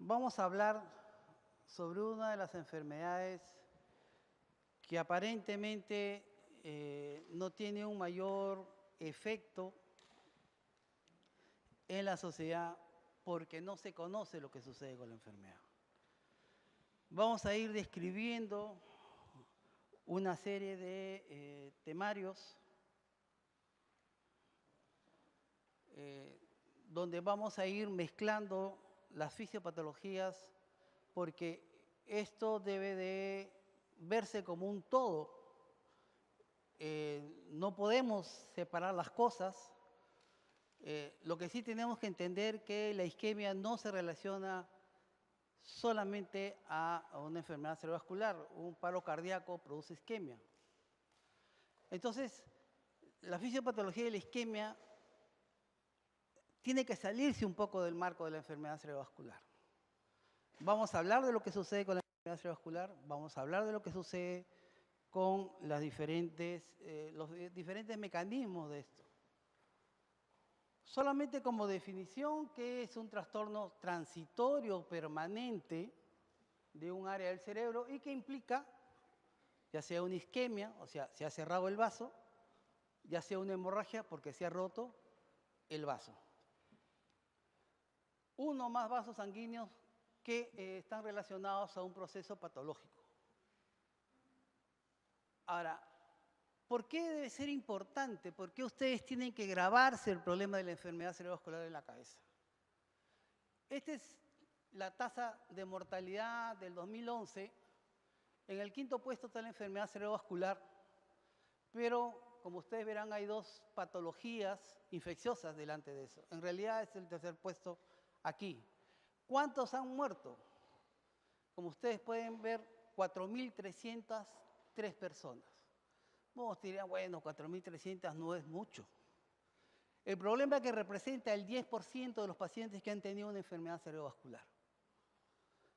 Vamos a hablar sobre una de las enfermedades que aparentemente no tiene un mayor efecto en la sociedad porque no se conoce lo que sucede con la enfermedad. Vamos a ir describiendo una serie de temarios donde vamos a ir mezclando las fisiopatologías porque esto debe de verse como un todo. No podemos separar las cosas. Lo que sí tenemos que entender que la isquemia no se relaciona solamente a una enfermedad cerebrovascular. Un paro cardíaco produce isquemia. Entonces, la fisiopatología de la isquemia tiene que salirse un poco del marco de la enfermedad cerebrovascular. Vamos a hablar de lo que sucede con la enfermedad cerebrovascular, vamos a hablar de lo que sucede con los diferentes mecanismos de esto. Solamente como definición, ¿qué es un trastorno transitorio permanente de un área del cerebro y que implica ya sea una isquemia, o sea, se ha cerrado el vaso, ya sea una hemorragia porque se ha roto el vaso? Uno o más vasos sanguíneos que están relacionados a un proceso patológico. Ahora, ¿por qué debe ser importante? ¿Por qué ustedes tienen que grabarse el problema de la enfermedad cerebrovascular en la cabeza? Esta es la tasa de mortalidad del 2011. En el quinto puesto está la enfermedad cerebrovascular, pero como ustedes verán hay dos patologías infecciosas delante de eso. En realidad es el tercer puesto aquí. ¿Cuántos han muerto? Como ustedes pueden ver, 4.303 personas. Vos dirían, bueno, 4.300 no es mucho. El problema es que representa el 10% de los pacientes que han tenido una enfermedad cerebrovascular.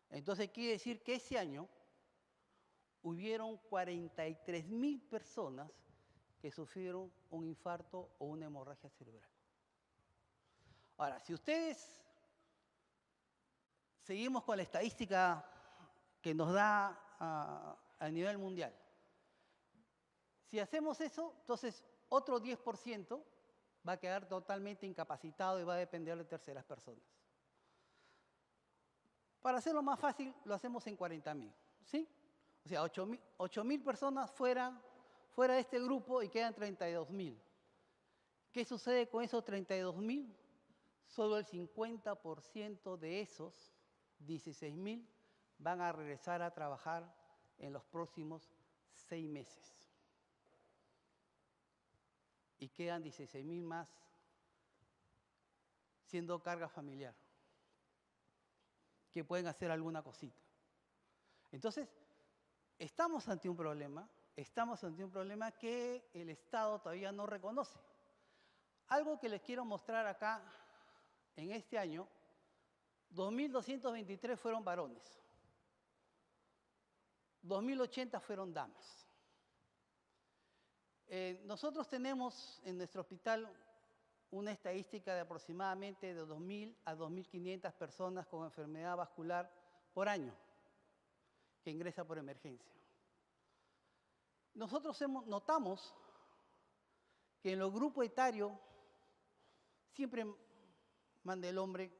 Entonces quiere decir que ese año hubieron 43.000 personas que sufrieron un infarto o una hemorragia cerebral. Ahora, si ustedes seguimos con la estadística que nos da a nivel mundial, si hacemos eso, entonces otro 10% va a quedar totalmente incapacitado y va a depender de terceras personas. Para hacerlo más fácil, lo hacemos en 40.000, ¿sí? O sea, 8.000 personas fuera de este grupo y quedan 32.000. ¿Qué sucede con esos 32.000? Solo el 50% de esos 16.000 van a regresar a trabajar en los próximos 6 meses. Y quedan 16.000 más siendo carga familiar, que pueden hacer alguna cosita. Entonces, estamos ante un problema que el Estado todavía no reconoce. Algo que les quiero mostrar acá, en este año, 2.223 fueron varones, 2.080 fueron damas. Nosotros tenemos en nuestro hospital una estadística de aproximadamente de 2.000 a 2.500 personas con enfermedad vascular por año que ingresa por emergencia. Nosotros notamos que en los grupos etarios siempre manda el hombre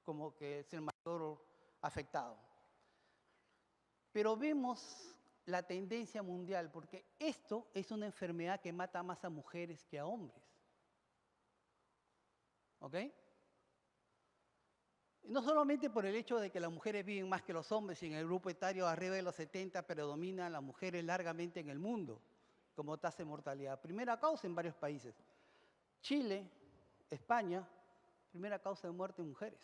como que es el mayor afectado. Pero vemos la tendencia mundial, porque esto es una enfermedad que mata más a mujeres que a hombres. ¿Ok? No solamente por el hecho de que las mujeres viven más que los hombres y en el grupo etario arriba de los 70 predominan las mujeres largamente en el mundo como tasa de mortalidad. Primera causa en varios países. Chile, España, primera causa de muerte en mujeres.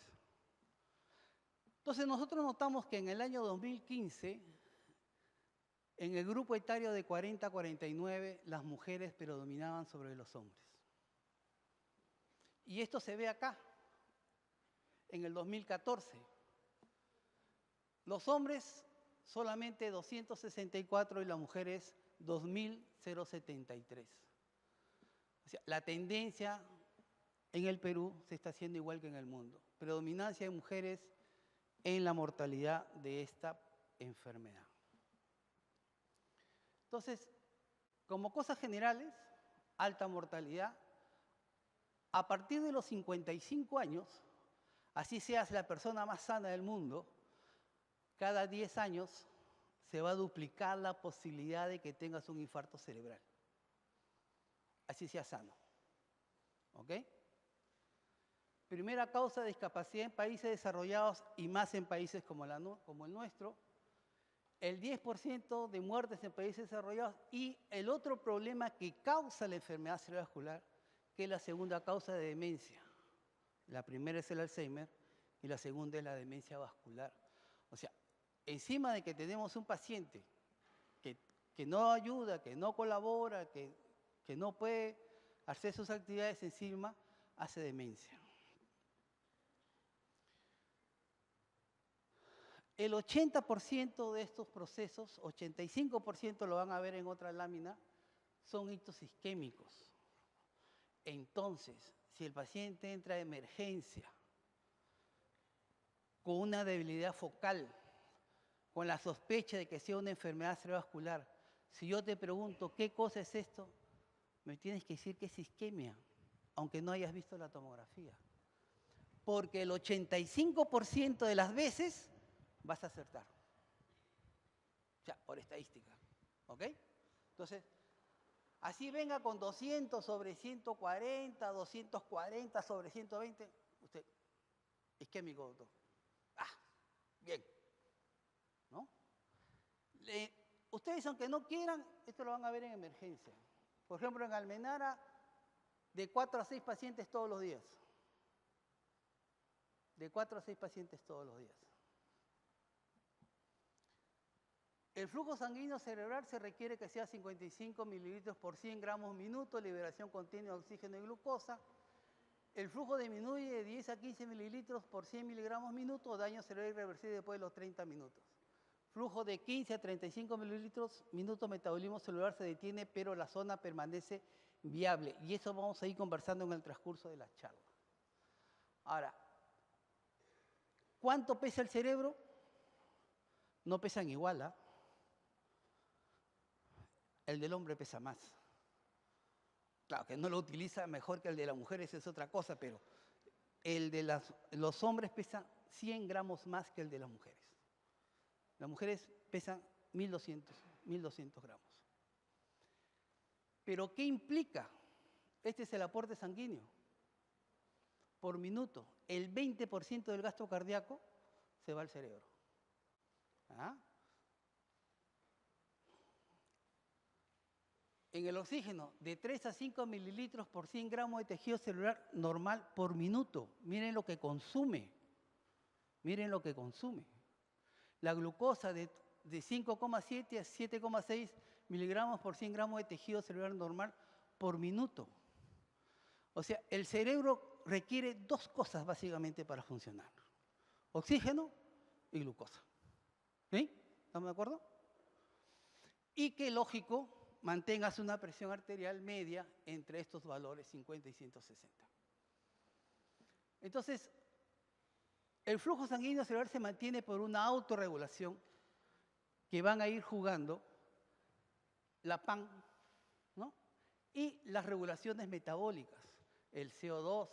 Entonces nosotros notamos que en el año 2015, en el grupo etario de 40 a 49, las mujeres predominaban sobre los hombres. Y esto se ve acá, en el 2014. Los hombres solamente 264 y las mujeres 2.073. O sea, la tendencia en el Perú se está haciendo igual que en el mundo. Predominancia de mujeres en la mortalidad de esta enfermedad. Entonces, como cosas generales, alta mortalidad. A partir de los 55 años, así seas la persona más sana del mundo, cada 10 años se va a duplicar la posibilidad de que tengas un infarto cerebral. Así sea sano. ¿Ok? Primera causa de discapacidad en países desarrollados y más en países como el nuestro. El 10% de muertes en países desarrollados y el otro problema que causa la enfermedad cerebrovascular, que es la segunda causa de demencia. La primera es el Alzheimer y la segunda es la demencia vascular. O sea, encima de que tenemos un paciente que no ayuda, que no colabora, que no puede hacer sus actividades, encima hace demencia. El 80% de estos procesos, 85% lo van a ver en otra lámina, son ictus isquémicos. Entonces, si el paciente entra a emergencia con una debilidad focal, con la sospecha de que sea una enfermedad cerebrovascular, si yo te pregunto qué cosa es esto, me tienes que decir que es isquemia, aunque no hayas visto la tomografía. Porque el 85% de las veces vas a acertar. O sea, por estadística. ¿Ok? Entonces, así venga con 200 sobre 140, 240 sobre 120, usted, isquémico, doctor. Ah, bien. ¿No? Ustedes, aunque no quieran, esto lo van a ver en emergencia. Por ejemplo, en Almenara, de 4 a 6 pacientes todos los días. De 4 a 6 pacientes todos los días. El flujo sanguíneo cerebral se requiere que sea 55 mililitros por 100 gramos minuto, liberación continua de oxígeno y glucosa. El flujo disminuye de 10 a 15 mililitros por 100 miligramos minuto, daño cerebral irreversible después de los 30 minutos. Flujo de 15 a 35 mililitros minuto, metabolismo celular se detiene, pero la zona permanece viable. Y eso vamos a ir conversando en el transcurso de la charla. Ahora, ¿cuánto pesa el cerebro? No pesan igual, ¿ah? El del hombre pesa más. Claro, que no lo utiliza mejor que el de las mujeres, es otra cosa, pero el de los hombres pesa 100 gramos más que el de las mujeres. Las mujeres pesan 1.200 gramos. ¿Pero qué implica? Este es el aporte sanguíneo. Por minuto, el 20% del gasto cardíaco se va al cerebro. ¿Ah? En el oxígeno, de 3 a 5 mililitros por 100 gramos de tejido celular normal por minuto. Miren lo que consume. Miren lo que consume. La glucosa de 5,7 a 7,6 miligramos por 100 gramos de tejido celular normal por minuto. O sea, el cerebro requiere dos cosas básicamente para funcionar. Oxígeno y glucosa. ¿Sí? ¿Estamos de acuerdo? Y que, lógico, mantengas una presión arterial media entre estos valores 50 y 160. Entonces, el flujo sanguíneo cerebral se mantiene por una autorregulación que van a ir jugando la PAN, ¿no? Y las regulaciones metabólicas, el CO2,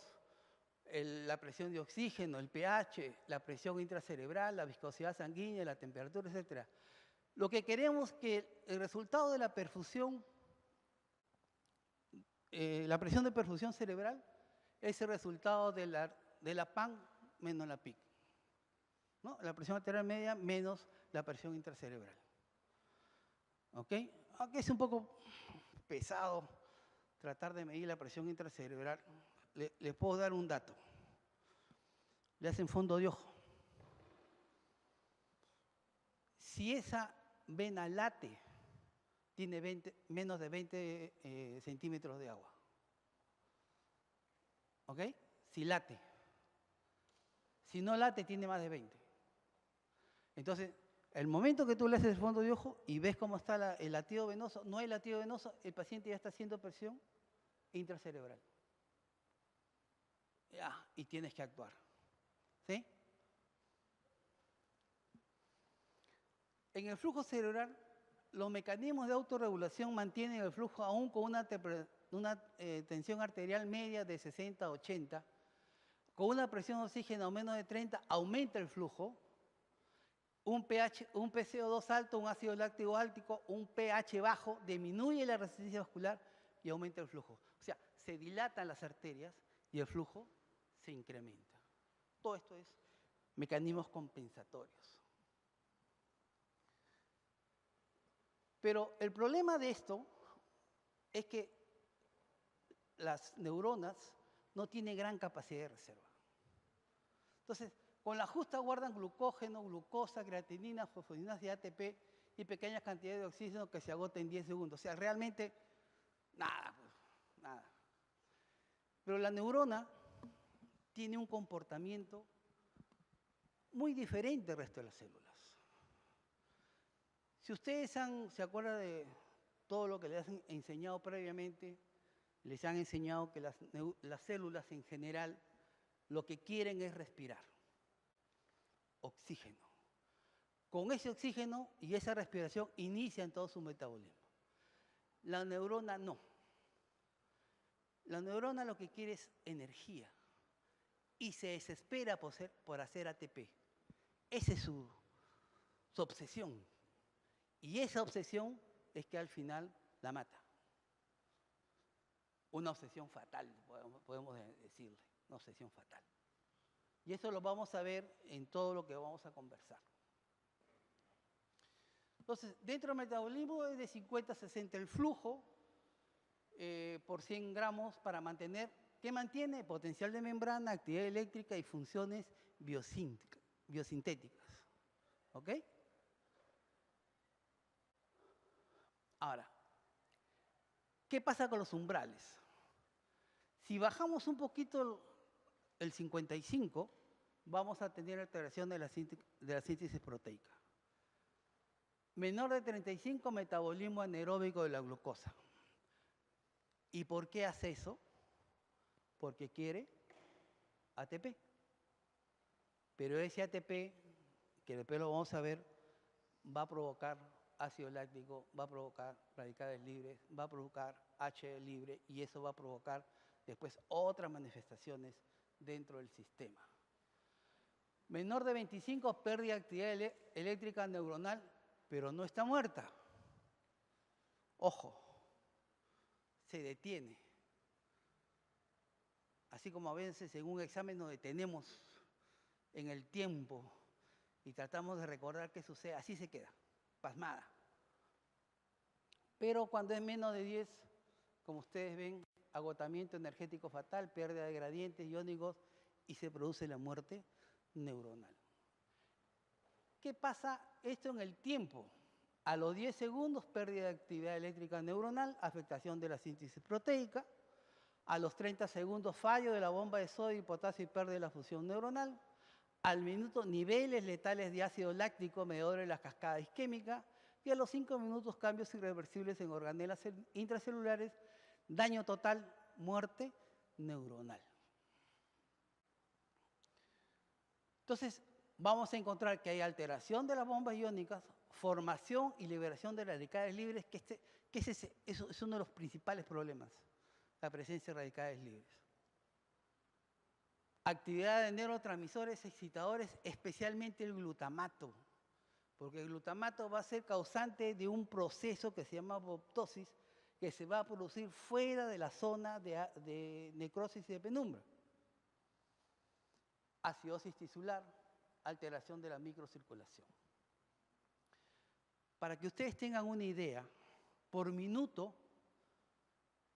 la presión de oxígeno, el pH, la presión intracerebral, la viscosidad sanguínea, la temperatura, etc. Lo que queremos es que el resultado de la perfusión, la presión de perfusión cerebral, es el resultado de la PAN menos la PIC. ¿No? La presión arterial media menos la presión intracerebral. ¿Ok? Aunque es un poco pesado tratar de medir la presión intracerebral, les puedo dar un dato. Le hacen fondo de ojo. Si esa vena late, tiene menos de 20 centímetros de agua. ¿Ok? Si late. Si no late, tiene más de 20. Entonces, el momento que tú le haces el fondo de ojo y ves cómo está el latido venoso, no hay latido venoso, el paciente ya está haciendo presión intracerebral. Ya, y tienes que actuar. ¿Sí? En el flujo cerebral, los mecanismos de autorregulación mantienen el flujo aún con una tensión arterial media de 60 a 80. Con una presión de oxígeno menos de 30, aumenta el flujo. Un PCO2 alto, un ácido láctico alto, un pH bajo, disminuye la resistencia vascular y aumenta el flujo. O sea, se dilatan las arterias y el flujo se incrementa. Todo esto es mecanismos compensatorios. Pero el problema de esto es que las neuronas no tienen gran capacidad de reserva. Entonces, con la justa guardan glucógeno, glucosa, creatinina, fosforinas y ATP y pequeñas cantidades de oxígeno que se agotan en 10 segundos. O sea, realmente, nada, pues, nada. Pero la neurona tiene un comportamiento muy diferente del resto de las células. Si ustedes se acuerdan de todo lo que les han enseñado previamente, les han enseñado que las células en general lo que quieren es respirar. Oxígeno. Con ese oxígeno y esa respiración inician todo su metabolismo. La neurona no. La neurona lo que quiere es energía y se desespera por hacer ATP. Esa es su obsesión. Y esa obsesión es que al final la mata. Una obsesión fatal, podemos decirle, una obsesión fatal. Y eso lo vamos a ver en todo lo que vamos a conversar. Entonces, dentro del metabolismo es de 50 a 60 el flujo por 100 gramos para mantener, ¿qué mantiene? Potencial de membrana, actividad eléctrica y funciones biosintéticas. ¿Ok? Ahora, ¿qué pasa con los umbrales? Si bajamos un poquito el 55, vamos a tener alteración de la síntesis proteica. Menor de 35, metabolismo anaeróbico de la glucosa. ¿Y por qué hace eso? Porque quiere ATP. Pero ese ATP, que después lo vamos a ver, va a provocar ácido láctico, va a provocar radicales libres, va a provocar H libre y eso va a provocar después otras manifestaciones dentro del sistema. Menor de 25, pérdida de actividad eléctrica neuronal, pero no está muerta. Ojo, se detiene. Así como a veces en un examen nos detenemos en el tiempo y tratamos de recordar qué sucede, así se queda, pasmada. Pero cuando es menos de 10, como ustedes ven, agotamiento energético fatal, pérdida de gradientes iónicos y se produce la muerte neuronal. ¿Qué pasa esto en el tiempo? A los 10 segundos, pérdida de actividad eléctrica neuronal, afectación de la síntesis proteica. A los 30 segundos, fallo de la bomba de sodio y potasio y pérdida de la fusión neuronal. Al minuto, niveles letales de ácido láctico, medidores de la cascada isquémica. Y a los 5 minutos, cambios irreversibles en organelas intracelulares, daño total, muerte neuronal. Entonces, vamos a encontrar que hay alteración de las bombas iónicas, formación y liberación de radicales libres, que es uno de los principales problemas, la presencia de radicales libres. Actividad de neurotransmisores excitadores, especialmente el glutamato, porque el glutamato va a ser causante de un proceso que se llama apoptosis, que se va a producir fuera de la zona de necrosis y de penumbra. Acidosis tisular, alteración de la microcirculación. Para que ustedes tengan una idea, por minuto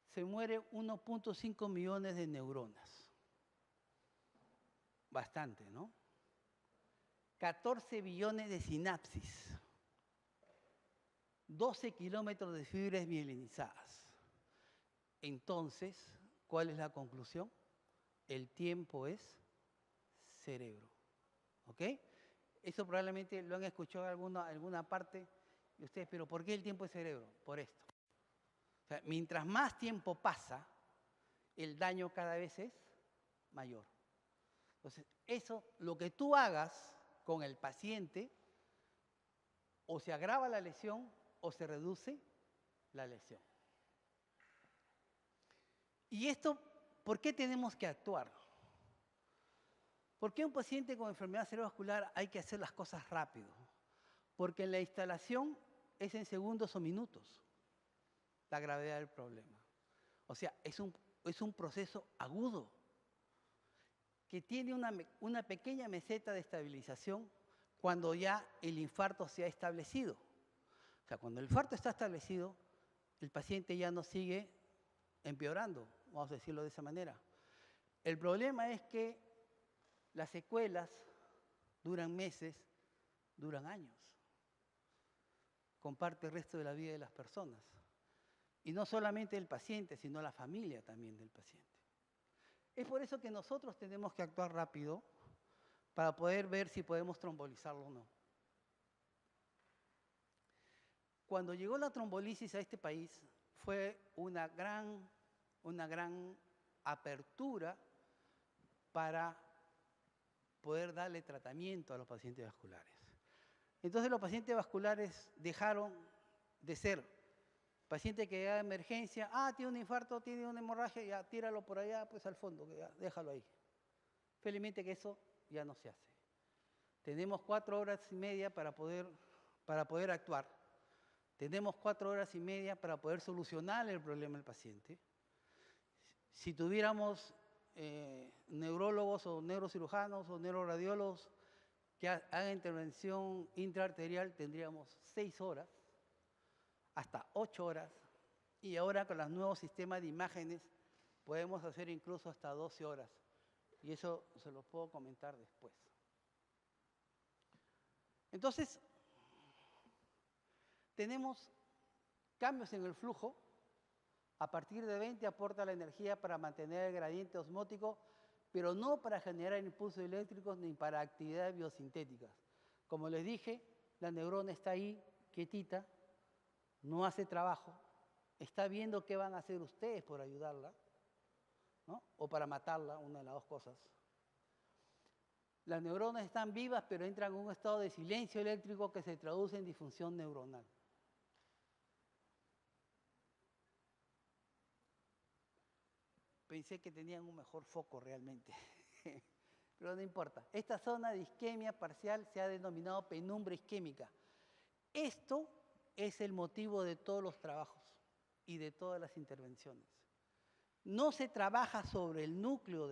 se muere 1.5 millones de neuronas. Bastante, ¿no? 14 billones de sinapsis. 12 kilómetros de fibras mielinizadas. Entonces, ¿cuál es la conclusión? El tiempo es cerebro. ¿Ok? Eso probablemente lo han escuchado en alguna parte de ustedes, pero ¿por qué el tiempo es cerebro? Por esto. O sea, mientras más tiempo pasa, el daño cada vez es mayor. Entonces, eso, lo que tú hagas con el paciente o se agrava la lesión o se reduce la lesión. ¿Y esto por qué tenemos que actuar? ¿Por qué un paciente con enfermedad cerebrovascular hay que hacer las cosas rápido? Porque en la instalación es en segundos o minutos la gravedad del problema. O sea, es un proceso agudo que tiene una pequeña meseta de estabilización cuando ya el infarto se ha establecido. O sea, cuando el infarto está establecido, el paciente ya no sigue empeorando, vamos a decirlo de esa manera. El problema es que las secuelas duran meses, duran años. Comparte el resto de la vida de las personas. Y no solamente el paciente, sino la familia también del paciente. Es por eso que nosotros tenemos que actuar rápido para poder ver si podemos trombolizarlo o no. Cuando llegó la trombolisis a este país, fue una gran apertura para poder darle tratamiento a los pacientes vasculares. Entonces los pacientes vasculares dejaron de ser paciente que llega a emergencia, tiene un infarto, tiene una hemorragia, ya tíralo por allá, pues al fondo, ya, déjalo ahí. Felizmente que eso ya no se hace. Tenemos 4 horas y media para poder actuar. Tenemos 4 horas y media para poder solucionar el problema del paciente. Si tuviéramos neurólogos o neurocirujanos o neuroradiólogos que hagan intervención intraarterial, tendríamos 6 horas, hasta 8 horas, y ahora con los nuevos sistemas de imágenes podemos hacer incluso hasta 12 horas. Y eso se lo puedo comentar después. Entonces, tenemos cambios en el flujo. A partir de 20 aporta la energía para mantener el gradiente osmótico, pero no para generar impulsos eléctricos ni para actividades biosintéticas. Como les dije, la neurona está ahí, quietita, no hace trabajo, está viendo qué van a hacer ustedes por ayudarla, ¿no? O para matarla, una de las dos cosas. Las neuronas están vivas, pero entran en un estado de silencio eléctrico que se traduce en disfunción neuronal. Pensé que tenían un mejor foco realmente, pero no importa. Esta zona de isquemia parcial se ha denominado penumbra isquémica. Esto es el motivo de todos los trabajos y de todas las intervenciones. No se trabaja sobre el núcleo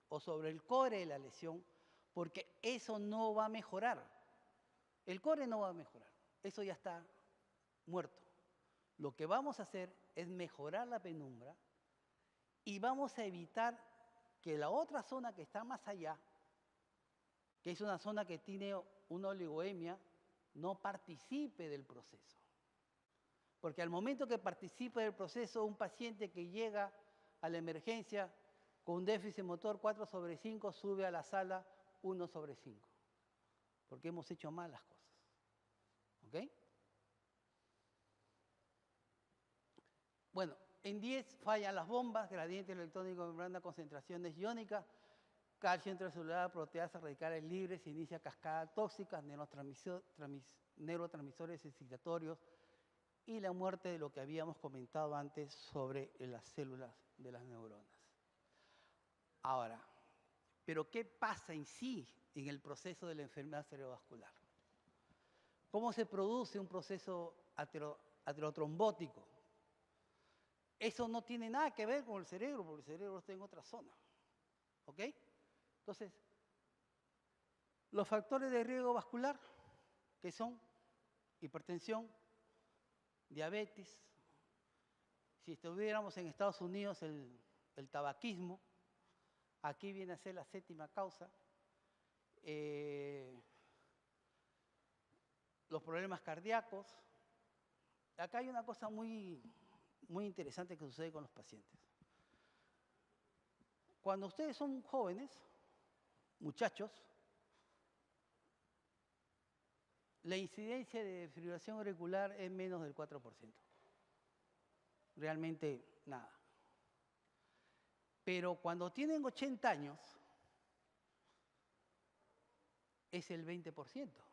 o sobre el core de la lesión, porque eso no va a mejorar. El core no va a mejorar, eso ya está muerto. Lo que vamos a hacer es mejorar la penumbra y vamos a evitar que la otra zona que está más allá, que es una zona que tiene una oligoemia, no participe del proceso. Porque al momento que participe del proceso, un paciente que llega a la emergencia con un déficit motor 4/5 sube a la sala 1/5. Porque hemos hecho mal las cosas. ¿Ok? Bueno, en 10 fallan las bombas, gradiente electrónico de membrana, concentraciones iónicas, calcio intracelular, proteasas radicales libres, se inicia cascada tóxica, neurotransmisores excitatorios y la muerte de lo que habíamos comentado antes sobre las células de las neuronas. Ahora, ¿pero qué pasa en sí en el proceso de la enfermedad cerebrovascular? ¿Cómo se produce un proceso aterotrombótico? Eso no tiene nada que ver con el cerebro, porque el cerebro está en otra zona. ¿Ok? Entonces, los factores de riesgo vascular, que son hipertensión, diabetes, si estuviéramos en Estados Unidos, el tabaquismo, aquí viene a ser la 7ª causa, los problemas cardíacos. Acá hay una cosa muy interesante que sucede con los pacientes. Cuando ustedes son jóvenes, muchachos, la incidencia de fibrilación auricular es menos del 4%. Realmente nada. Pero cuando tienen 80 años, es el 20%.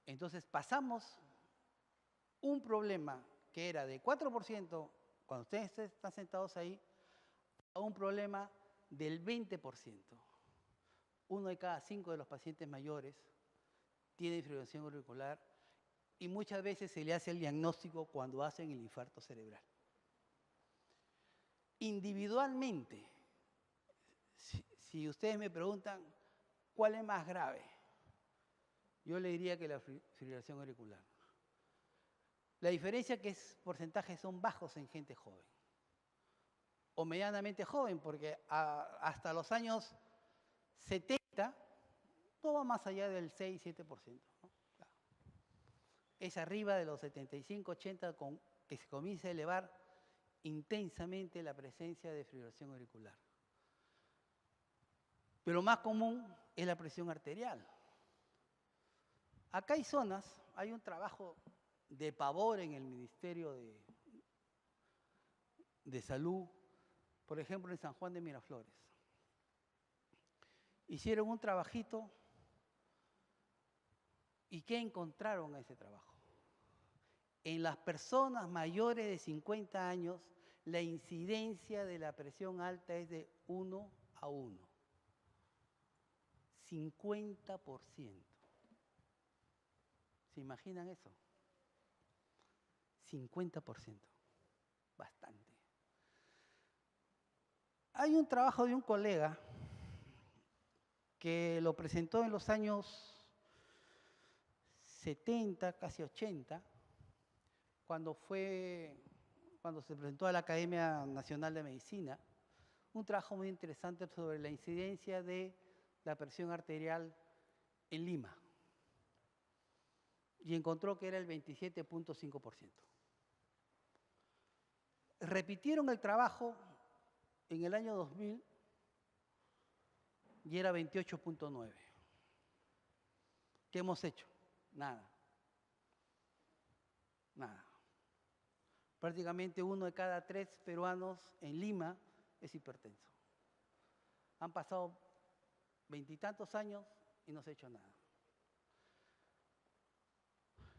Entonces pasamos un problema que era de 4% cuando ustedes están sentados ahí, a un problema del 20%. 1 de cada 5 de los pacientes mayores tiene fibrilación auricular y muchas veces se le hace el diagnóstico cuando hacen el infarto cerebral. Individualmente, si ustedes me preguntan cuál es más grave, yo le diría que la fibrilación auricular. La diferencia es que porcentajes son bajos en gente joven o medianamente joven, porque hasta los años 70 no va más allá del 6-7%. ¿No? Claro. Es arriba de los 75-80 que se comienza a elevar intensamente la presencia de fibrilación auricular. Pero más común es la presión arterial. Acá hay zonas, hay un trabajo de pavor en el Ministerio de Salud, por ejemplo en San Juan de Miraflores. Hicieron un trabajito y ¿qué encontraron en ese trabajo? En las personas mayores de 50 años, la incidencia de la presión alta es de 1 a 1. 50%. ¿Se imaginan eso? 50%. Bastante. Hay un trabajo de un colega que lo presentó en los años 70, casi 80, cuando se presentó a la Academia Nacional de Medicina, un trabajo muy interesante sobre la incidencia de la presión arterial en Lima. Y encontró que era el 27.5%. Repitieron el trabajo en el año 2000 y era 28.9%. ¿Qué hemos hecho? Nada. Nada. Prácticamente 1 de cada 3 peruanos en Lima es hipertenso. Han pasado 20 y tantos años y no se ha hecho nada.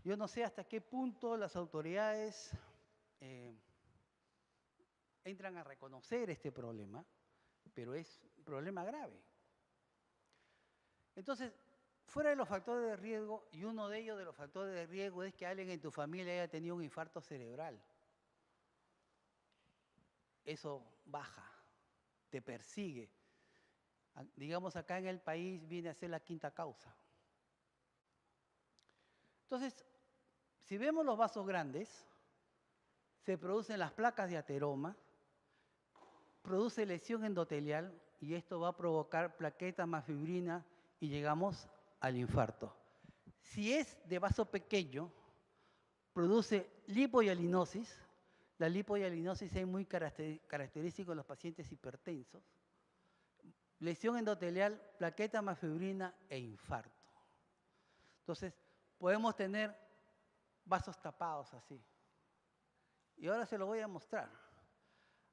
Yo no sé hasta qué punto las autoridades entran a reconocer este problema, pero es un problema grave. Entonces, fuera de los factores de riesgo, y uno de ellos de los factores de riesgo es que alguien en tu familia haya tenido un infarto cerebral. Eso baja, te persigue. Digamos, acá en el país viene a ser la quinta causa. Entonces, si vemos los vasos grandes, se producen las placas de ateroma, produce lesión endotelial y esto va a provocar plaqueta más fibrina y llegamos al infarto. Si es de vaso pequeño, produce lipohialinosis. La lipohialinosis es muy característico en los pacientes hipertensos. Lesión endotelial, plaqueta más fibrina e infarto. Entonces, podemos tener vasos tapados así. Y ahora se lo voy a mostrar.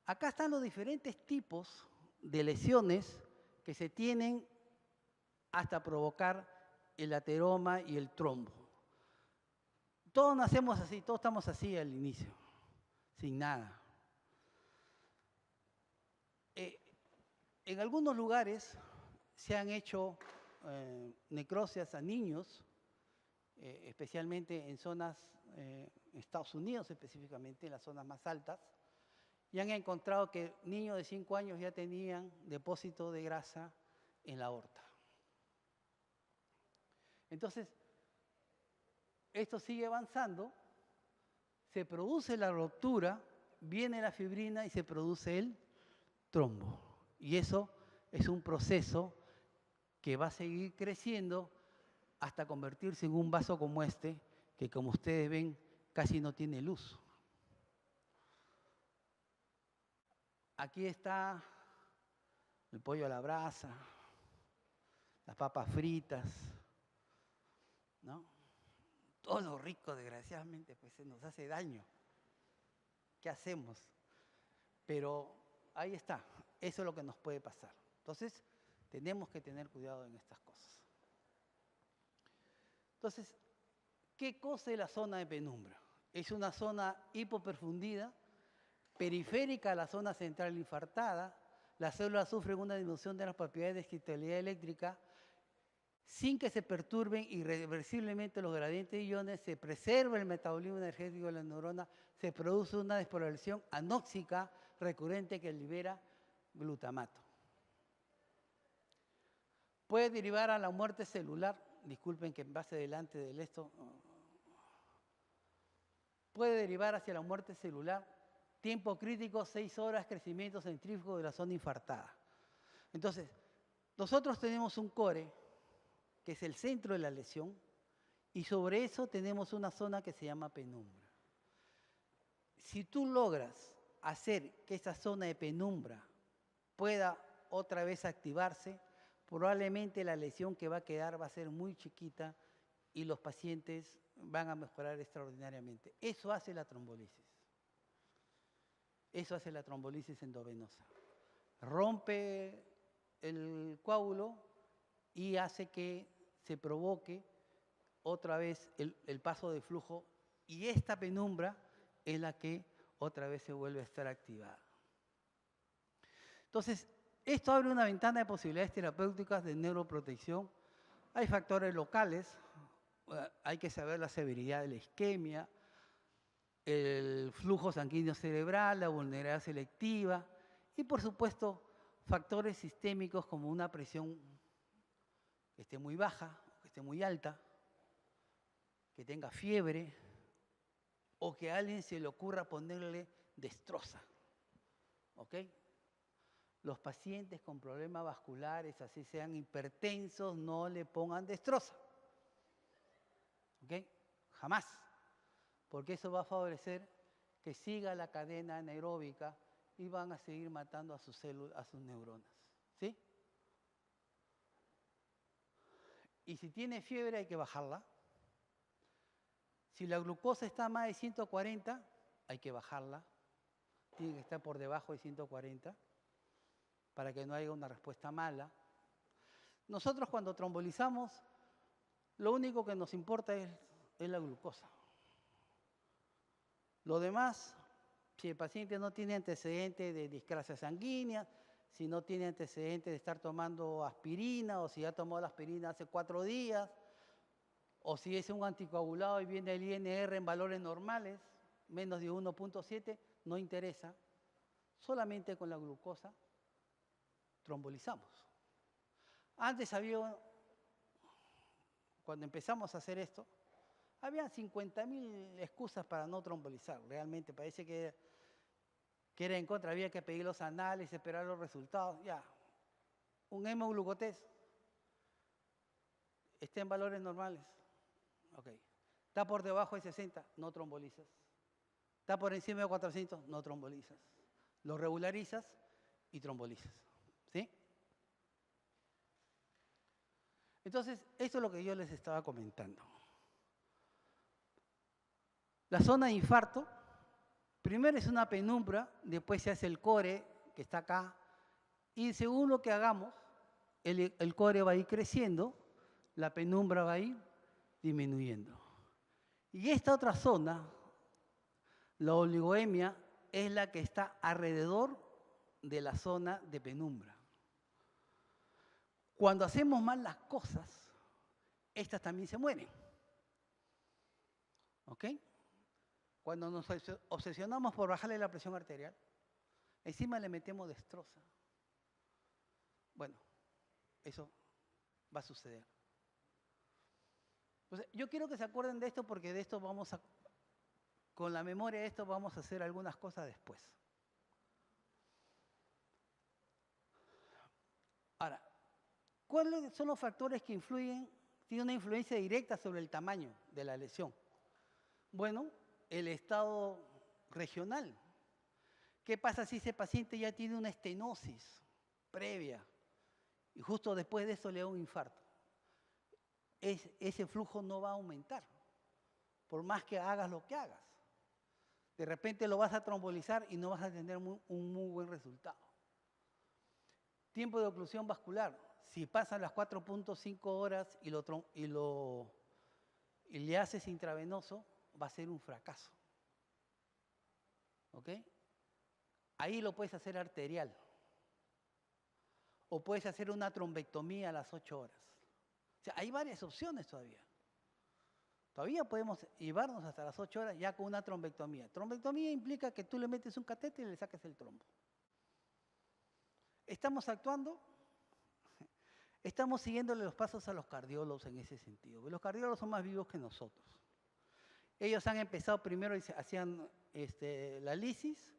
Acá están los diferentes tipos de lesiones que se tienen hasta provocar el ateroma y el trombo. Todos nacemos así, todos estamos así al inicio, sin nada. En algunos lugares se han hecho necrosias a niños, especialmente en zonas, Estados Unidos específicamente, en las zonas más altas, y han encontrado que niños de 5 años ya tenían depósito de grasa en la aorta. Entonces, esto sigue avanzando, se produce la ruptura, viene la fibrina y se produce el trombo. Y eso es un proceso que va a seguir creciendo hasta convertirse en un vaso como este, que como ustedes ven, casi no tiene luz. Aquí está el pollo a la brasa, las papas fritas, ¿no? Todo lo rico, desgraciadamente, pues se nos hace daño. ¿Qué hacemos? Pero ahí está, eso es lo que nos puede pasar. Entonces, tenemos que tener cuidado en estas cosas. Entonces, ¿Qué cosa es la zona de penumbra? Es una zona hipoperfundida, periférica a la zona central infartada. Las células sufren una disminución de las propiedades de cristalicidad eléctrica sin que se perturben irreversiblemente los gradientes de iones, se preserva el metabolismo energético de la neurona, se produce una despolarización anóxica recurrente que libera glutamato. Puede derivar a la muerte celular, disculpen que pase delante de esto, puede derivar hacia la muerte celular, tiempo crítico, 6 horas, crecimiento centrífugo de la zona infartada. Entonces, nosotros tenemos un core, que es el centro de la lesión, y sobre eso tenemos una zona que se llama penumbra. Si tú logras hacer que esa zona de penumbra pueda otra vez activarse, probablemente la lesión que va a quedar va a ser muy chiquita y los pacientes van a mejorar extraordinariamente. Eso hace la trombolisis. Eso hace la trombolisis endovenosa. Rompe el coágulo y hace que se provoque otra vez el paso de flujo, y esta penumbra es la que otra vez se vuelve a estar activada. Entonces, esto abre una ventana de posibilidades terapéuticas de neuroprotección. Hay factores locales, hay que saber la severidad de la isquemia, el flujo sanguíneo cerebral, la vulnerabilidad selectiva y, por supuesto, factores sistémicos como una presión que esté muy baja, que esté muy alta, que tenga fiebre o que a alguien se le ocurra ponerle destroza. ¿Ok? Los pacientes con problemas vasculares, así sean hipertensos, no le pongan destroza. ¿Ok? Jamás. Porque eso va a favorecer que siga la cadena anaeróbica y van a seguir matando a sus células, a sus neuronas. ¿Sí? Y si tiene fiebre hay que bajarla. Si la glucosa está más de 140, hay que bajarla. Tiene que estar por debajo de 140 para que no haya una respuesta mala. Nosotros cuando trombolizamos, lo único que nos importa es la glucosa. Lo demás, si el paciente no tiene antecedentes de discrasia sanguínea, si no tiene antecedentes de estar tomando aspirina, o si ya tomó la aspirina hace 4 días, o si es un anticoagulado y viene el INR en valores normales, menos de 1.7, no interesa. Solamente con la glucosa trombolizamos. Antes había, cuando empezamos a hacer esto, había 50.000 excusas para no trombolizar. Realmente parece que era en contra, había que pedir los análisis, esperar los resultados. Ya, un hemoglucotés está en valores normales. Ok. Está por debajo de 60, no trombolizas. Está por encima de 400, no trombolizas. Lo regularizas y trombolizas. ¿Sí? Entonces, esto es lo que yo les estaba comentando. La zona de infarto, primero es una penumbra, después se hace el core, que está acá, y según lo que hagamos, el core va a ir creciendo, la penumbra va a ir disminuyendo. Y esta otra zona, la oligoemia, es la que está alrededor de la zona de penumbra. Cuando hacemos mal las cosas, estas también se mueren. ¿Ok? Cuando nos obsesionamos por bajarle la presión arterial, encima le metemos destroza. Bueno, eso va a suceder. Entonces, yo quiero que se acuerden de esto porque de esto vamos a, con la memoria de esto vamos a hacer algunas cosas después. Ahora, ¿cuáles son los factores que influyen, tienen una influencia directa sobre el tamaño de la lesión? Bueno, el estado regional. ¿Qué pasa si ese paciente ya tiene una estenosis previa y justo después de eso le da un infarto? Ese flujo no va a aumentar, por más que hagas lo que hagas. De repente lo vas a trombolizar y no vas a tener un muy buen resultado. Tiempo de oclusión vascular. Si pasan las 4.5 horas y y le haces intravenoso, va a ser un fracaso. ¿Ok? Ahí lo puedes hacer arterial. O puedes hacer una trombectomía a las 8 horas. O sea, hay varias opciones todavía. Todavía podemos llevarnos hasta las 8 horas ya con una trombectomía. Trombectomía implica que tú le metes un catéter y le saques el trombo. Estamos actuando, estamos siguiéndole los pasos a los cardiólogos en ese sentido. Los cardiólogos son más vivos que nosotros. Ellos han empezado primero y hacían la lisis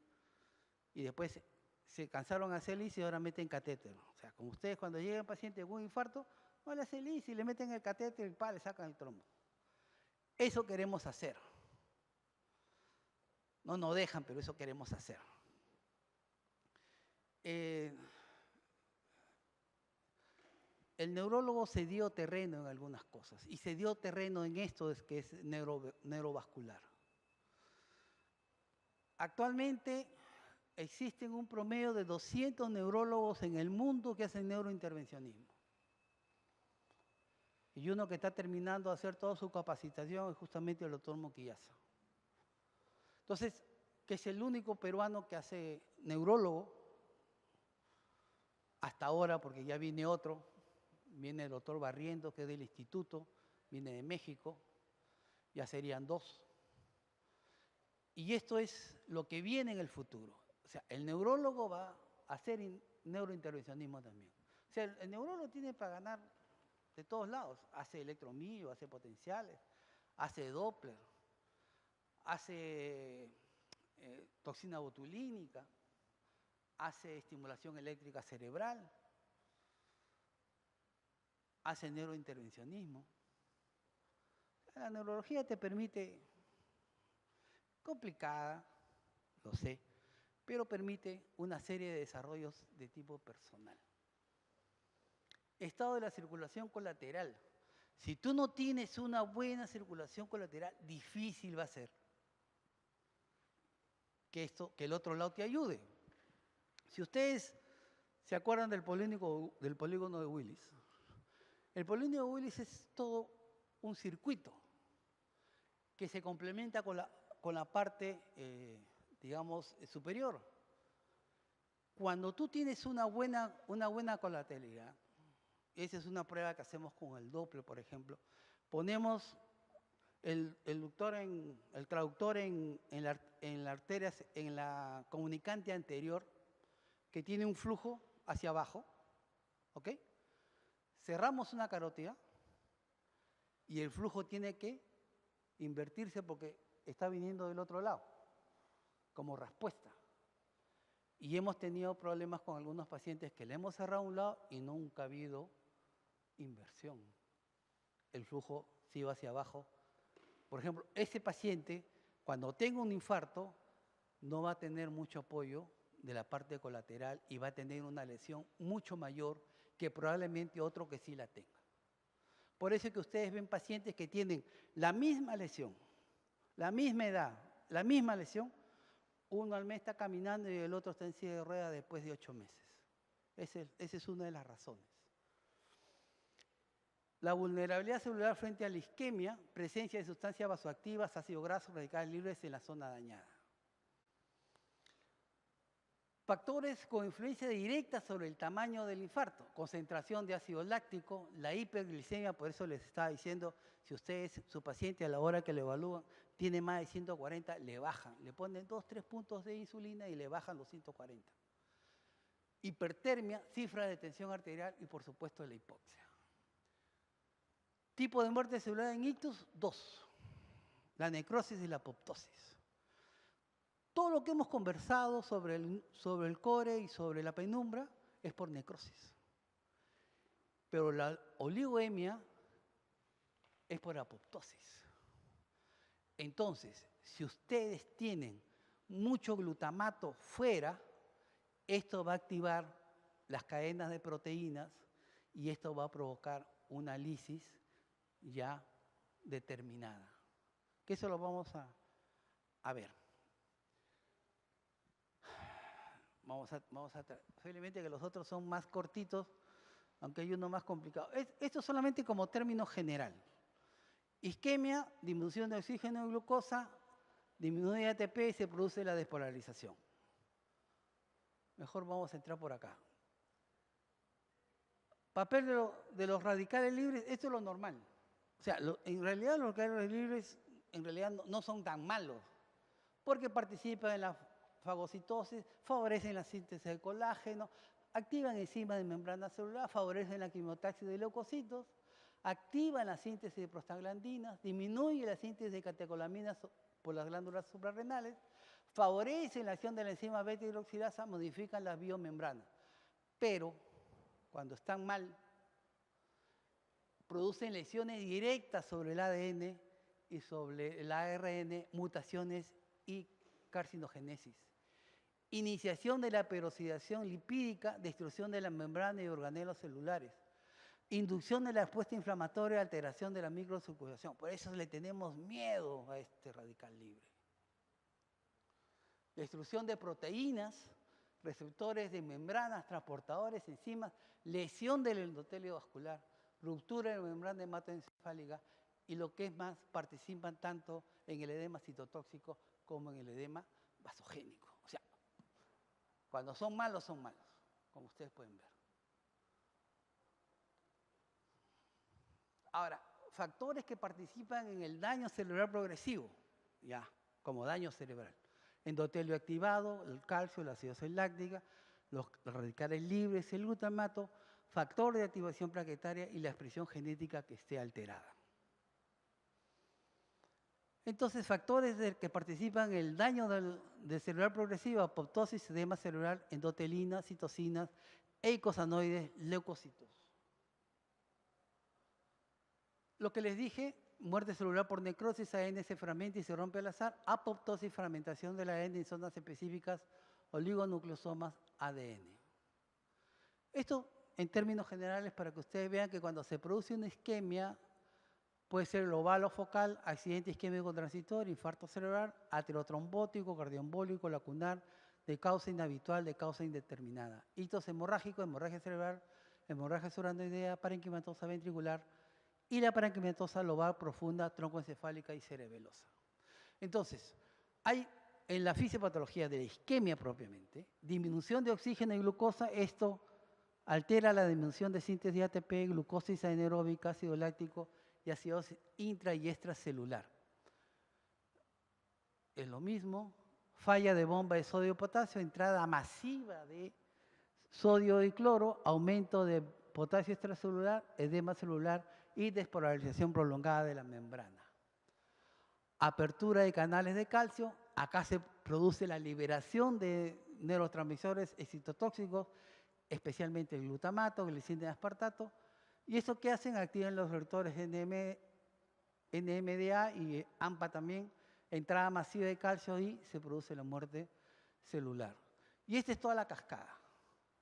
y después se cansaron de hacer lisis y ahora meten catéter. O sea, como ustedes cuando llega un paciente con un infarto, no le hacen lisis, le meten el catéter y le sacan el trombo. Eso queremos hacer. No nos dejan, pero eso queremos hacer. El neurólogo se dio terreno en algunas cosas y se dio terreno en esto que es neurovascular. Actualmente existen un promedio de 200 neurólogos en el mundo que hacen neurointervencionismo. Y uno que está terminando de hacer toda su capacitación es justamente el doctor Moquillaza. Entonces, que es el único peruano que hace neurólogo, hasta ahora, porque ya viene otro, viene el doctor Barrientos, que es del instituto, viene de México, ya serían 2. Y esto es lo que viene en el futuro. O sea, el neurólogo va a hacer neurointervencionismo también. O sea, el neurólogo tiene para ganar de todos lados. Hace electromillo, hace potenciales, hace Doppler, hace toxina botulínica, hace estimulación eléctrica cerebral, hace neurointervencionismo. La neurología te permite, complicada, lo sé, pero permite una serie de desarrollos de tipo personal. Estado de la circulación colateral. Si tú no tienes una buena circulación colateral, difícil va a ser que el otro lado te ayude. Si ustedes se acuerdan del polígono de Willis, el polígono de Willis es todo un circuito que se complementa con la parte, digamos, superior. Cuando tú tienes una buena colateralidad, esa es una prueba que hacemos con el Doppler, por ejemplo, ponemos el traductor en la arteria, en la comunicante anterior, que tiene un flujo hacia abajo, ¿ok? Cerramos una carótida y el flujo tiene que invertirse porque está viniendo del otro lado, como respuesta. Y hemos tenido problemas con algunos pacientes que le hemos cerrado un lado y nunca ha habido inversión. El flujo sí va hacia abajo. Por ejemplo, ese paciente, cuando tenga un infarto, no va a tener mucho apoyo de la parte colateral y va a tener una lesión mucho mayor que probablemente otro que sí la tenga. Por eso es que ustedes ven pacientes que tienen la misma lesión, la misma edad, la misma lesión, uno al mes está caminando y el otro está en silla de ruedas después de 8 meses. Esa es una de las razones. La vulnerabilidad celular frente a la isquemia, presencia de sustancias vasoactivas, ácidos grasos, radicales libres en la zona dañada. Factores con influencia directa sobre el tamaño del infarto, concentración de ácido láctico, la hiperglicemia, por eso les estaba diciendo, si ustedes, su paciente a la hora que lo evalúan, tiene más de 140, le bajan, le ponen 2, 3 puntos de insulina y le bajan los 140. Hipertermia, cifra de tensión arterial y por supuesto la hipoxia. Tipo de muerte celular en ictus, 2, la necrosis y la apoptosis. Todo lo que hemos conversado sobre el core y sobre la penumbra es por necrosis. Pero la oligoemia es por apoptosis. Entonces, si ustedes tienen mucho glutamato fuera, esto va a activar las cadenas de proteínas y esto va a provocar una lisis ya determinada. Que eso lo vamos a ver. Posiblemente que los otros son más cortitos, aunque hay uno más complicado. Esto solamente como término general. Isquemia, disminución de oxígeno y glucosa, disminuye ATP y se produce la despolarización. Mejor vamos a entrar por acá. Papel de los radicales libres, esto es lo normal. O sea, en realidad los radicales libres en realidad no son tan malos, porque participan en la fagocitosis, favorecen la síntesis de colágeno, activan enzimas de membrana celular, favorecen la quimiotaxis de leucocitos, activan la síntesis de prostaglandinas, disminuyen la síntesis de catecolaminas por las glándulas suprarrenales, favorecen la acción de la enzima beta-hidroxilasa, modifican las biomembranas. Pero, cuando están mal, producen lesiones directas sobre el ADN y sobre el ARN, mutaciones y carcinogénesis. Iniciación de la peroxidación lipídica, destrucción de la membrana y organelos celulares. Inducción de la respuesta inflamatoria, alteración de la microcirculación. Por eso le tenemos miedo a este radical libre. Destrucción de proteínas, receptores de membranas, transportadores, enzimas, lesión del endotelio vascular, ruptura de la membrana hematoencefálica y lo que es más, participan tanto en el edema citotóxico como en el edema vasogénico. O sea, cuando son malos, como ustedes pueden ver. Ahora, factores que participan en el daño cerebral progresivo, ya, como daño cerebral. Endotelio activado, el calcio, la acidosis láctica, los radicales libres, el glutamato, factor de activación plaquetaria y la expresión genética que esté alterada. Entonces, factores que participan en el daño del cerebral progresivo, apoptosis, edema cerebral, endotelina, citocinas, eicosanoides, leucocitos. Lo que les dije, muerte celular por necrosis, ADN se fragmenta y se rompe al azar, apoptosis, fragmentación del ADN en zonas específicas, oligonucleosomas, ADN. Esto, en términos generales, para que ustedes vean que cuando se produce una isquemia, puede ser global o focal, accidente isquémico transitorio, infarto cerebral, aterotrombótico, cardioembólico, lacunar, de causa inhabitual, de causa indeterminada. Ictus hemorrágico, hemorragia cerebral, hemorragia suranoidea, parenquimatosa ventricular y la parenquimatosa lobar profunda, troncoencefálica y cerebelosa. Entonces, hay en la fisiopatología de la isquemia propiamente, disminución de oxígeno y glucosa, esto altera la disminución de síntesis de ATP, glucosis anaeróbica, ácido láctico y acidosis intra y extracelular. Es lo mismo, falla de bomba de sodio-potasio, entrada masiva de sodio y cloro, aumento de potasio extracelular, edema celular y despolarización prolongada de la membrana. Apertura de canales de calcio, acá se produce la liberación de neurotransmisores excitotóxicos, especialmente el glutamato, glicina y aspartato, y eso que hacen, activan los receptores NMDA y AMPA también, entrada masiva de calcio y se produce la muerte celular. Y esta es toda la cascada,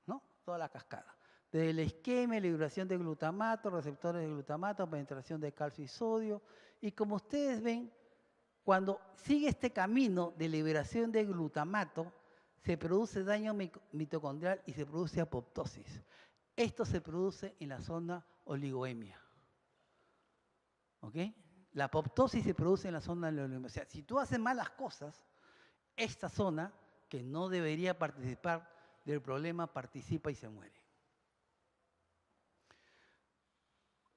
¿no? Toda la cascada. Desde la isquemia, liberación de glutamato, receptores de glutamato, penetración de calcio y sodio. Y como ustedes ven, cuando sigue este camino de liberación de glutamato, se produce daño mitocondrial y se produce apoptosis. Esto se produce en la zona oligoemia. ¿Ok? La apoptosis se produce en la zona oligoemia. O sea, si tú haces malas cosas, esta zona, que no debería participar del problema, participa y se muere.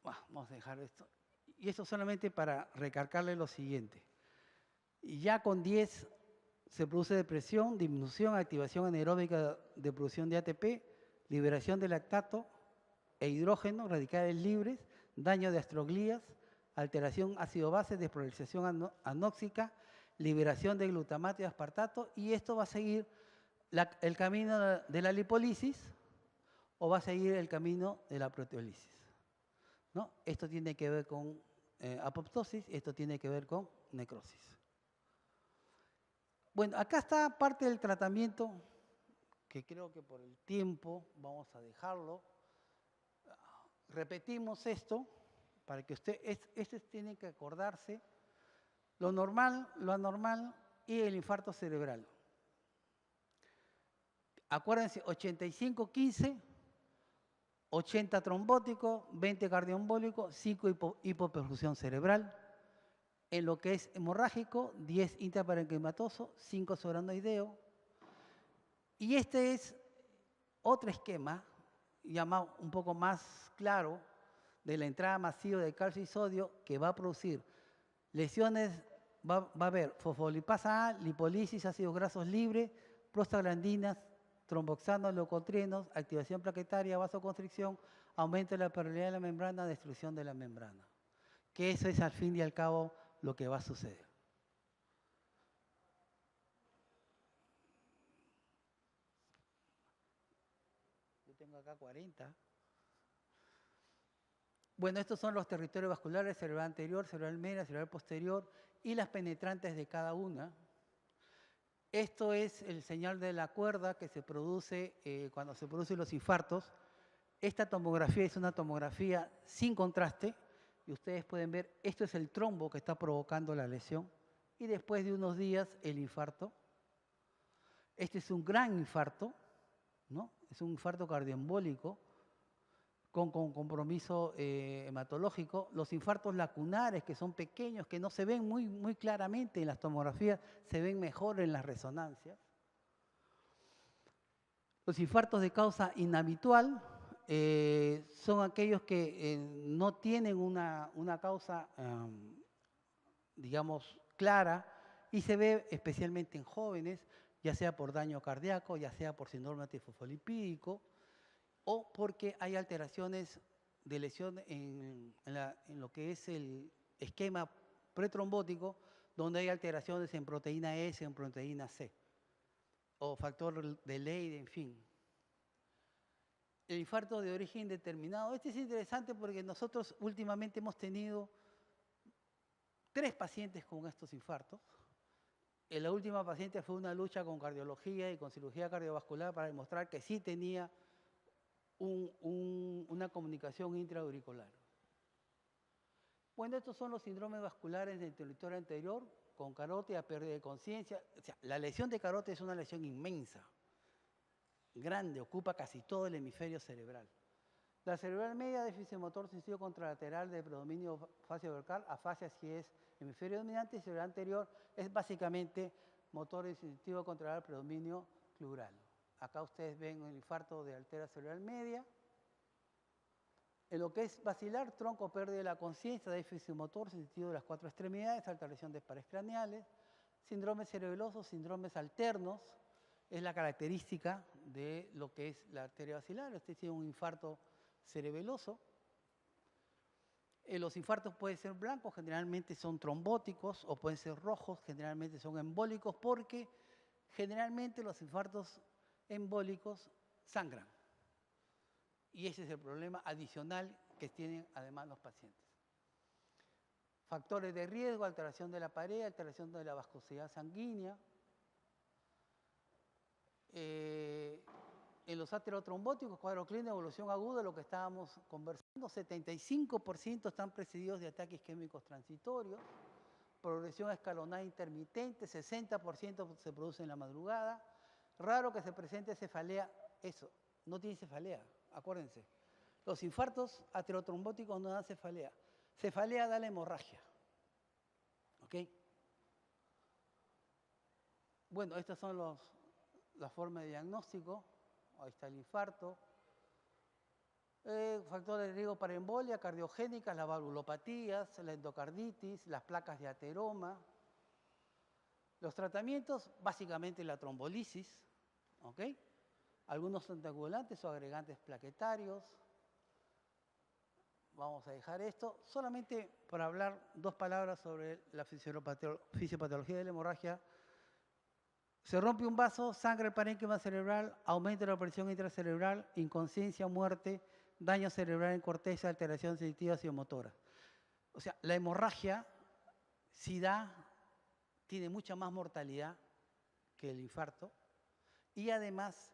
Vamos a dejar esto. Y esto solamente para recalcarle lo siguiente. Y ya con 10 se produce depresión, disminución, activación anaeróbica de producción de ATP, liberación de lactato e hidrógeno, radicales libres, daño de astroglías, alteración ácido-base, despolarización anóxica, liberación de glutamato y aspartato, y esto va a seguir el camino de la lipólisis o va a seguir el camino de la proteólisis, ¿no? Esto tiene que ver con apoptosis, esto tiene que ver con necrosis. Bueno, acá está parte del tratamiento, que creo que por el tiempo vamos a dejarlo. Repetimos esto, para que ustedes tienen que acordarse, lo normal, lo anormal y el infarto cerebral. Acuérdense, 85-15, 80 trombótico, 20 cardioembólico, 5 hipoperfusión cerebral. En lo que es hemorrágico, 10 intraparenquimatoso, 5 sobranoideo. Y este es otro esquema, llamado un poco más claro, de la entrada masiva de calcio y sodio, que va a producir lesiones, va a haber fosfolipasa A, lipólisis, ácidos grasos libres, prostaglandinas, tromboxanos, leucotrienos, activación plaquetaria, vasoconstricción, aumento de la permeabilidad de la membrana, destrucción de la membrana. Que eso es al fin y al cabo lo que va a suceder. Yo tengo acá 40. Bueno, estos son los territorios vasculares, cerebral anterior, cerebral media, cerebral posterior y las penetrantes de cada una. Esto es el señal de la cuerda que se produce cuando se producen los infartos. Esta tomografía es una tomografía sin contraste y ustedes pueden ver, esto es el trombo que está provocando la lesión y después de unos días el infarto. Este es un gran infarto, ¿no? Es un infarto cardioembólico con compromiso hematológico. Los infartos lacunares, que son pequeños, que no se ven muy claramente en las tomografías, se ven mejor en las resonancias. Los infartos de causa inhabitual son aquellos que no tienen una causa, digamos, clara y se ve especialmente en jóvenes, ya sea por daño cardíaco, ya sea por síndrome antifosfolipídico, o porque hay alteraciones de lesión en lo que es el esquema pretrombótico, donde hay alteraciones en proteína S, en proteína C, o factor de Leydig, en fin. El infarto de origen indeterminado. Este es interesante porque nosotros últimamente hemos tenido 3 pacientes con estos infartos. La última paciente fue una lucha con cardiología y con cirugía cardiovascular para demostrar que sí tenía una comunicación intraauricular. Bueno, estos son los síndromes vasculares del territorio anterior, con carótida, pérdida de conciencia. O sea, la lesión de carótida es una lesión inmensa, grande, ocupa casi todo el hemisferio cerebral. La cerebral media, déficit motor sensitivo contralateral de predominio facio-vercal, afasia si es hemisferio dominante, y cerebral anterior es básicamente motor sensitivo contralateral predominio clural. Acá ustedes ven el infarto de arteria cerebral media. En lo que es basilar, tronco, pérdida de la conciencia, déficit motor sensitivo de las 4 extremidades, alteración de pares craneales, síndromes cerebelosos, síndromes alternos, es la característica de lo que es la arteria basilar. Este tiene un infarto cerebeloso. Los infartos pueden ser blancos, generalmente son trombóticos, o pueden ser rojos, generalmente son embólicos, porque generalmente los infartos embólicos sangran. Y ese es el problema adicional que tienen además los pacientes. Factores de riesgo, alteración de la pared, alteración de la vasculosidad sanguínea. En los aterotrombóticos, cuadro clínico, evolución aguda, lo que estábamos conversando, 75% están precedidos de ataques isquémicos transitorios, progresión escalonada intermitente, 60% se produce en la madrugada, raro que se presente cefalea, eso, no tiene cefalea, acuérdense. Los infartos aterotrombóticos no dan cefalea, cefalea da la hemorragia, ¿ok? Bueno, estas son las formas de diagnóstico. Ahí está el infarto. Factores de riesgo para embolia, cardiogénicas, las valvulopatías, la endocarditis, las placas de ateroma. Los tratamientos, básicamente la trombolisis, ¿ok? Algunos anticoagulantes o agregantes plaquetarios. Vamos a dejar esto. Solamente para hablar 2 palabras sobre la fisiopatología de la hemorragia. Se rompe un vaso, sangra el parénquima cerebral, aumenta la presión intracerebral, inconsciencia, muerte, daño cerebral en corteza, alteración sensitiva y motora. O sea, la hemorragia, si da, tiene mucha más mortalidad que el infarto y además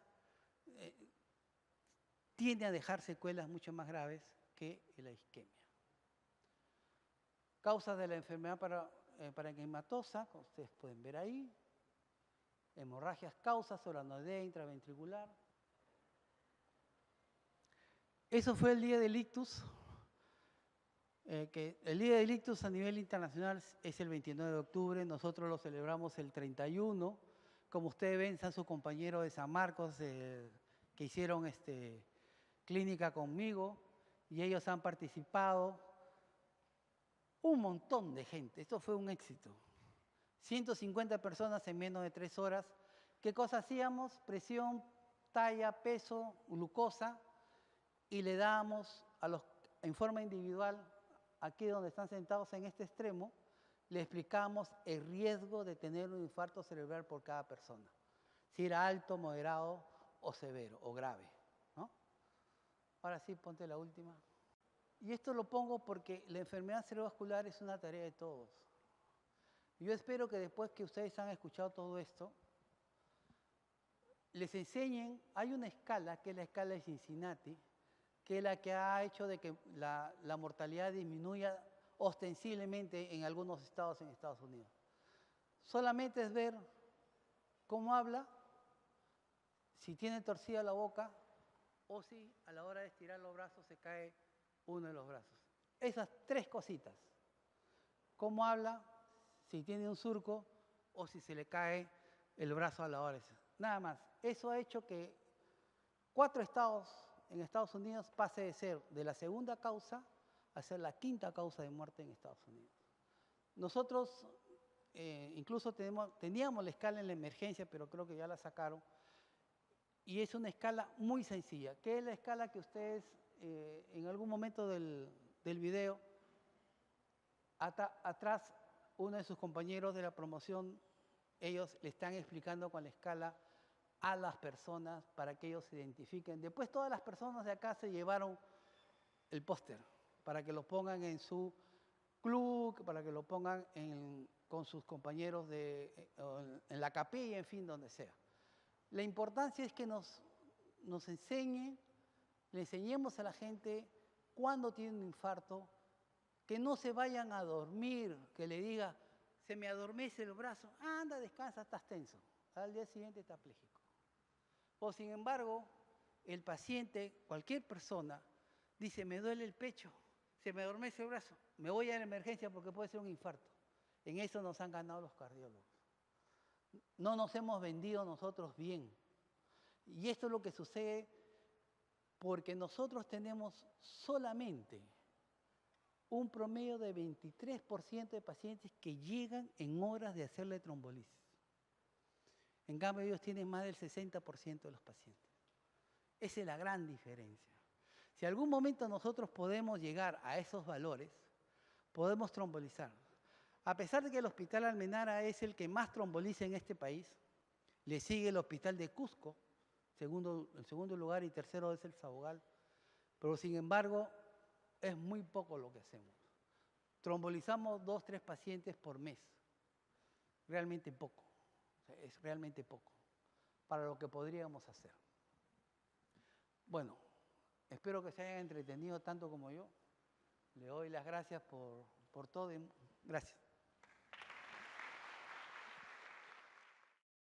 tiende a dejar secuelas mucho más graves que la isquemia. Causas de la enfermedad parenquimatosa, como ustedes pueden ver ahí. Hemorragias, causas, solanoidea, intraventricular. Eso fue el día del ictus. que el Día del Ictus a nivel internacional es el 29 de octubre, nosotros lo celebramos el 31. Como ustedes ven, están sus compañeros de San Marcos que hicieron clínica conmigo y ellos han participado. Un montón de gente, esto fue un éxito. 150 personas en menos de 3 horas. ¿Qué cosa hacíamos? Presión, talla, peso, glucosa, y le dábamos en forma individual, aquí donde están sentados en este extremo, le explicamos el riesgo de tener un infarto cerebral por cada persona. Si era alto, moderado o severo o grave, ¿no? Ahora sí, ponte la última. Y esto lo pongo porque la enfermedad cerebrovascular es una tarea de todos. Yo espero que después que ustedes han escuchado todo esto, les enseñen, hay una escala, que es la escala de Cincinnati, que es la que ha hecho de que la mortalidad disminuya ostensiblemente en algunos estados en Estados Unidos. Solamente es ver cómo habla, si tiene torcida la boca o si a la hora de estirar los brazos se cae uno de los brazos. Esas 3 cositas. Cómo habla, si tiene un surco o si se le cae el brazo a la hora. Nada más. Eso ha hecho que 4 estados en Estados Unidos pase de ser de la segunda causa a ser la 5ª causa de muerte en Estados Unidos. Nosotros incluso teníamos la escala en la emergencia, pero creo que ya la sacaron. Y es una escala muy sencilla, que es la escala que ustedes en algún momento del video, atrás uno de sus compañeros de la promoción, ellos le están explicando con la escala a las personas para que ellos se identifiquen. Después todas las personas de acá se llevaron el póster para que lo pongan en su club, para que lo pongan con sus compañeros en la capilla, en fin, donde sea. La importancia es que nos enseñen, le enseñemos a la gente cuándo tiene un infarto, que no se vayan a dormir, que le diga, se me adormece el brazo, anda, descansa, estás tenso. Al día siguiente está apléjico. O sin embargo, el paciente, cualquier persona, dice, me duele el pecho, se me adormece el brazo, me voy a la emergencia porque puede ser un infarto. En eso nos han ganado los cardiólogos. No nos hemos vendido nosotros bien. Y esto es lo que sucede porque nosotros tenemos solamente un promedio de 23% de pacientes que llegan en horas de hacerle trombolisis. En cambio, ellos tienen más del 60% de los pacientes. Esa es la gran diferencia. Si en algún momento nosotros podemos llegar a esos valores, podemos trombolizar. A pesar de que el Hospital Almenara es el que más tromboliza en este país, le sigue el Hospital de Cusco, en segundo lugar, y tercero es el Sabogal, pero sin embargo es muy poco lo que hacemos. Trombolizamos 2 o 3 pacientes por mes, realmente poco, es realmente poco para lo que podríamos hacer. Bueno, espero que se hayan entretenido tanto como yo. Le doy las gracias por todo. Gracias.